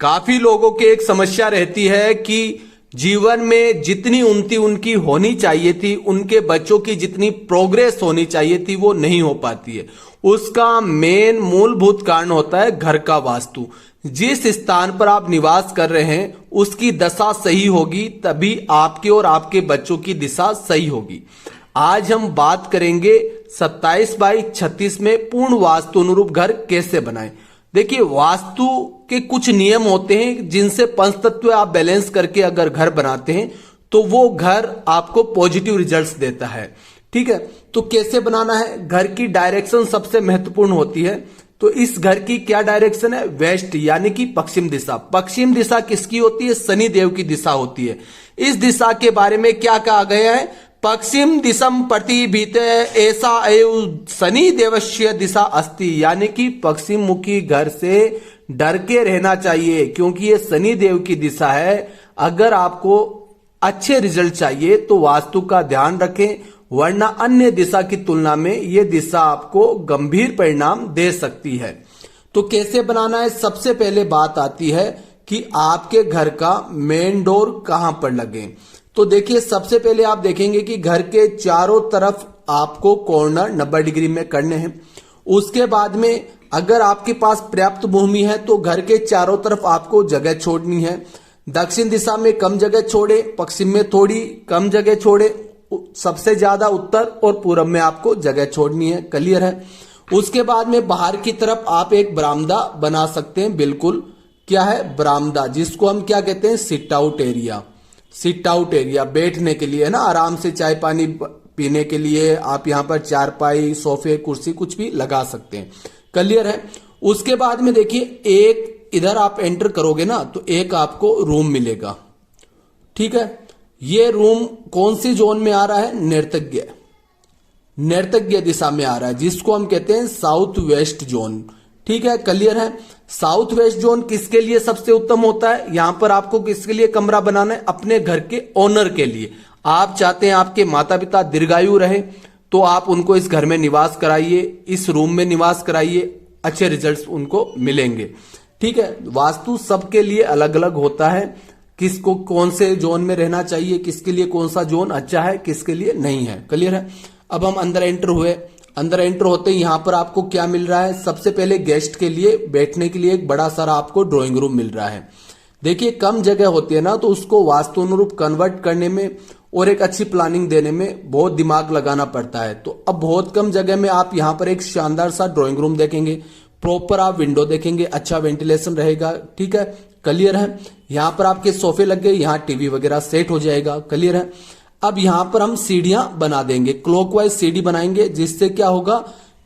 काफी लोगों की एक समस्या रहती है कि जीवन में जितनी उन्नति उनकी होनी चाहिए थी, उनके बच्चों की जितनी प्रोग्रेस होनी चाहिए थी, वो नहीं हो पाती है। उसका मेन मूलभूत कारण होता है घर का वास्तु। जिस स्थान पर आप निवास कर रहे हैं उसकी दशा सही होगी, तभी आपके और आपके बच्चों की दिशा सही होगी। आज हम बात करेंगे 27x36 में पूर्ण वास्तु अनुरूप घर कैसे बनाएं। देखिए, वास्तु के कुछ नियम होते हैं जिनसे पंचतत्व आप बैलेंस करके अगर घर बनाते हैं तो वो घर आपको पॉजिटिव रिजल्ट्स देता है। ठीक है, तो कैसे बनाना है? घर की डायरेक्शन सबसे महत्वपूर्ण होती है। तो इस घर की क्या डायरेक्शन है? वेस्ट, यानी कि पश्चिम दिशा। पश्चिम दिशा किसकी होती है? शनि देव की दिशा होती है। इस दिशा के बारे में क्या कहा गया है? पश्चिम दिशम प्रतिभीत ऐसा एव शनि देवस्य दिशा अस्ति, यानी कि पश्चिम मुखी घर से डर के रहना चाहिए, क्योंकि ये शनि देव की दिशा है। अगर आपको अच्छे रिजल्ट चाहिए तो वास्तु का ध्यान रखें, वरना अन्य दिशा की तुलना में ये दिशा आपको गंभीर परिणाम दे सकती है। तो कैसे बनाना है? सबसे पहले बात आती है कि आपके घर का मेन डोर कहां पर लगे। तो देखिए, सबसे पहले आप देखेंगे कि घर के चारों तरफ आपको कॉर्नर 90 डिग्री में करने हैं। उसके बाद में अगर आपके पास पर्याप्त भूमि है तो घर के चारों तरफ आपको जगह छोड़नी है। दक्षिण दिशा में कम जगह छोड़े, पश्चिम में थोड़ी कम जगह छोड़े, सबसे ज्यादा उत्तर और पूरब में आपको जगह छोड़नी है। क्लियर है? उसके बाद में बाहर की तरफ आप एक बरामदा बना सकते हैं। बिल्कुल, क्या है? बरामदा, जिसको हम क्या कहते हैं? Sit out area. Sit out area बैठने के लिए है ना, आराम से चाय पानी पीने के लिए आप यहां पर चारपाई, सोफे, कुर्सी कुछ भी लगा सकते हैं। क्लियर है? उसके बाद में देखिए, एक इधर आप एंटर करोगे ना तो एक आपको रूम मिलेगा। ठीक है, ये रूम कौन सी जोन में आ रहा है? नैर्तज्ञ दिशा में आ रहा है, जिसको हम कहते हैं साउथ वेस्ट जोन। ठीक है, क्लियर है? साउथ वेस्ट जोन किसके लिए सबसे उत्तम होता है? यहां पर आपको किसके लिए कमरा बनाना है? अपने घर के ओनर के लिए। आप चाहते हैं आपके माता पिता दीर्घायु रहे तो आप उनको इस घर में निवास कराइए, इस रूम में निवास कराइए, अच्छे रिजल्ट्स उनको मिलेंगे। ठीक है, वास्तु सबके लिए अलग अलग होता है, किसको कौन से जोन में रहना चाहिए, किसके लिए कौन सा जोन अच्छा है, किसके लिए नहीं है। क्लियर है? अब हम अंदर एंटर हुए। अंदर एंटर होते ही यहां पर आपको क्या मिल रहा है? सबसे पहले गेस्ट के लिए बैठने के लिए एक बड़ा सारा आपको ड्राइंग रूम मिल रहा है। देखिए, कम जगह होती है ना, तो उसको वास्तु अनुरूप कन्वर्ट करने में और एक अच्छी प्लानिंग देने में बहुत दिमाग लगाना पड़ता है। तो अब बहुत कम जगह में आप यहां पर एक शानदार सा ड्राइंग रूम देखेंगे। प्रॉपर आप विंडो देखेंगे, अच्छा वेंटिलेशन रहेगा। ठीक है, क्लियर है? यहां पर आपके सोफे लग गए, यहां टीवी वगैरह सेट हो जाएगा। क्लियर है? अब यहां पर हम सीढ़ियां बना देंगे, क्लॉकवाइज सीढ़ी बनाएंगे, जिससे क्या होगा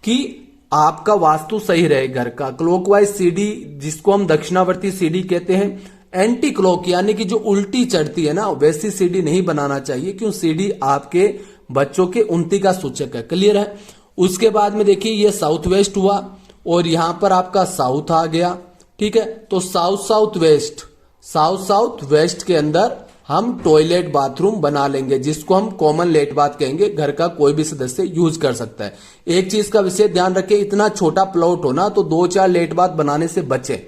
कि आपका वास्तु सही रहे घर का। क्लॉकवाइज सीढ़ी, जिसको हम दक्षिणावर्ती सीढ़ी कहते हैं। एंटी क्लॉक, यानी कि जो उल्टी चढ़ती है ना, वैसी सीढ़ी नहीं बनाना चाहिए, क्यों? सीढ़ी आपके बच्चों के उन्नति का सूचक है। क्लियर है? उसके बाद में देखिए, ये साउथ वेस्ट हुआ और यहां पर आपका साउथ आ गया। ठीक है, तो साउथ वेस्ट के अंदर हम टॉयलेट बाथरूम बना लेंगे, जिसको हम कॉमन लेट बाथ कहेंगे। घर का कोई भी सदस्य यूज कर सकता है। एक चीज का विशेष ध्यान रखें, इतना छोटा प्लॉट हो ना तो 2-4 लेट बाथ बनाने से बचे।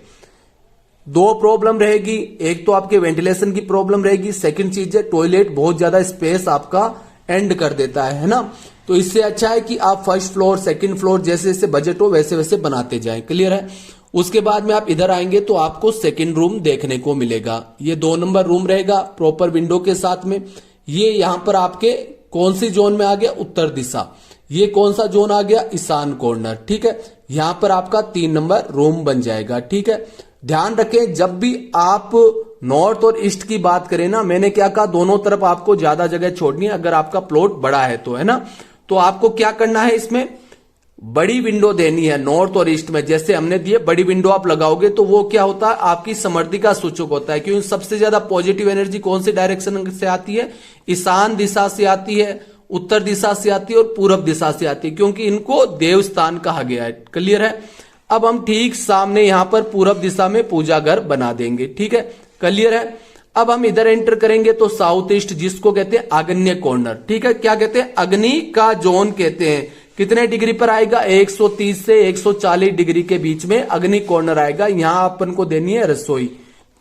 दो प्रॉब्लम रहेगी, एक तो आपके वेंटिलेशन की प्रॉब्लम रहेगी, सेकंड चीज है टॉयलेट बहुत ज्यादा स्पेस आपका एंड कर देता है ना। तो इससे अच्छा है कि आप फर्स्ट फ्लोर, सेकंड फ्लोर, जैसे जैसे बजट हो वैसे वैसे बनाते जाएं। क्लियर है? उसके बाद में आप इधर आएंगे तो आपको सेकंड रूम देखने को मिलेगा। ये 2 नंबर रूम रहेगा, प्रॉपर विंडो के साथ में। ये यहां पर आपके कौन सी जोन में आ गया? उत्तर दिशा। ये कौन सा जोन आ गया? ईशान कॉर्नर। ठीक है, यहां पर आपका 3 नंबर रूम बन जाएगा। ठीक है, ध्यान रखें, जब भी आप नॉर्थ और ईस्ट की बात करें ना, मैंने क्या कहा? दोनों तरफ आपको ज्यादा जगह छोड़नी है, अगर आपका प्लॉट बड़ा है तो, है ना। तो आपको क्या करना है? इसमें बड़ी विंडो देनी है नॉर्थ और ईस्ट में। जैसे हमने दिए, बड़ी विंडो आप लगाओगे तो वो क्या होता है? आपकी समृद्धि का सूचक होता है। क्योंकि सबसे ज्यादा पॉजिटिव एनर्जी कौन सी डायरेक्शन से आती है? ईशान दिशा से आती है, उत्तर दिशा से आती है और पूरब दिशा से आती है, क्योंकि इनको देवस्थान कहा गया है। क्लियर है? अब हम ठीक सामने यहां पर पूरब दिशा में पूजा घर बना देंगे। ठीक है, क्लियर है? अब हम इधर एंटर करेंगे तो साउथ ईस्ट, जिसको कहते हैं आग्नेय कॉर्नर। ठीक है, क्या कहते हैं? अग्नि का जोन कहते हैं। कितने डिग्री पर आएगा? 130 से 140 डिग्री के बीच में अग्नि कॉर्नर आएगा। यहां अपन को देनी है रसोई।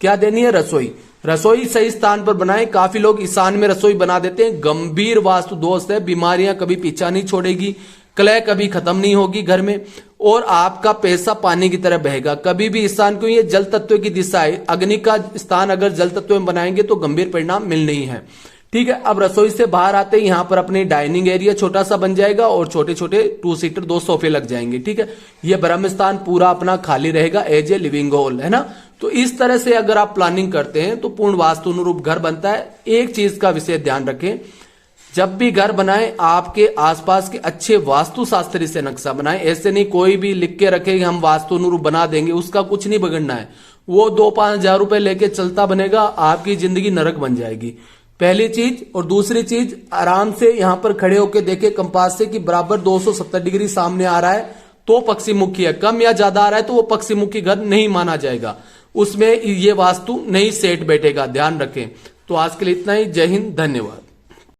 क्या देनी है? रसोई। रसोई सही स्थान पर बनाएं। काफी लोग ईशान में रसोई बना देते हैं, गंभीर वास्तु दोष है। बीमारियां कभी पीछा नहीं छोड़ेगी, कलह कभी खत्म नहीं होगी घर में, और आपका पैसा पानी की तरह बहेगा। कभी भी ईशान को, ये जल तत्व की दिशा है, अग्नि का स्थान अगर जल तत्व में बनाएंगे तो गंभीर परिणाम मिलने ही है। ठीक है, अब रसोई से बाहर आते हैं, यहां पर अपनी डाइनिंग एरिया छोटा सा बन जाएगा और छोटे छोटे 2 सीटर 2 सोफे लग जाएंगे। ठीक है, यह ब्रह्म स्थान पूरा अपना खाली रहेगा एज ए लिविंग हॉल, है ना। तो इस तरह से अगर आप प्लानिंग करते हैं तो पूर्ण वास्तु अनुरूप घर बनता है। एक चीज का विशेष ध्यान रखें, जब भी घर बनाएं आपके आसपास के अच्छे वास्तु शास्त्री से नक्शा बनाएं। ऐसे नहीं कोई भी लिख के रखे हम वास्तु अनुरूप बना देंगे, उसका कुछ नहीं बिगड़ना है। वो 2-5 हजार रुपए लेके चलता बनेगा, आपकी जिंदगी नरक बन जाएगी। पहली चीज। और दूसरी चीज, आराम से यहां पर खड़े होकर देखे कंपास से कि बराबर 270 डिग्री सामने आ रहा है तो पक्षी मुखी है, कम या ज्यादा आ रहा है तो वो पक्षी मुखी घर नहीं माना जाएगा, उसमें ये वास्तु नहीं सेट बैठेगा, ध्यान रखें। तो आज के लिए इतना ही। जय हिंद, धन्यवाद।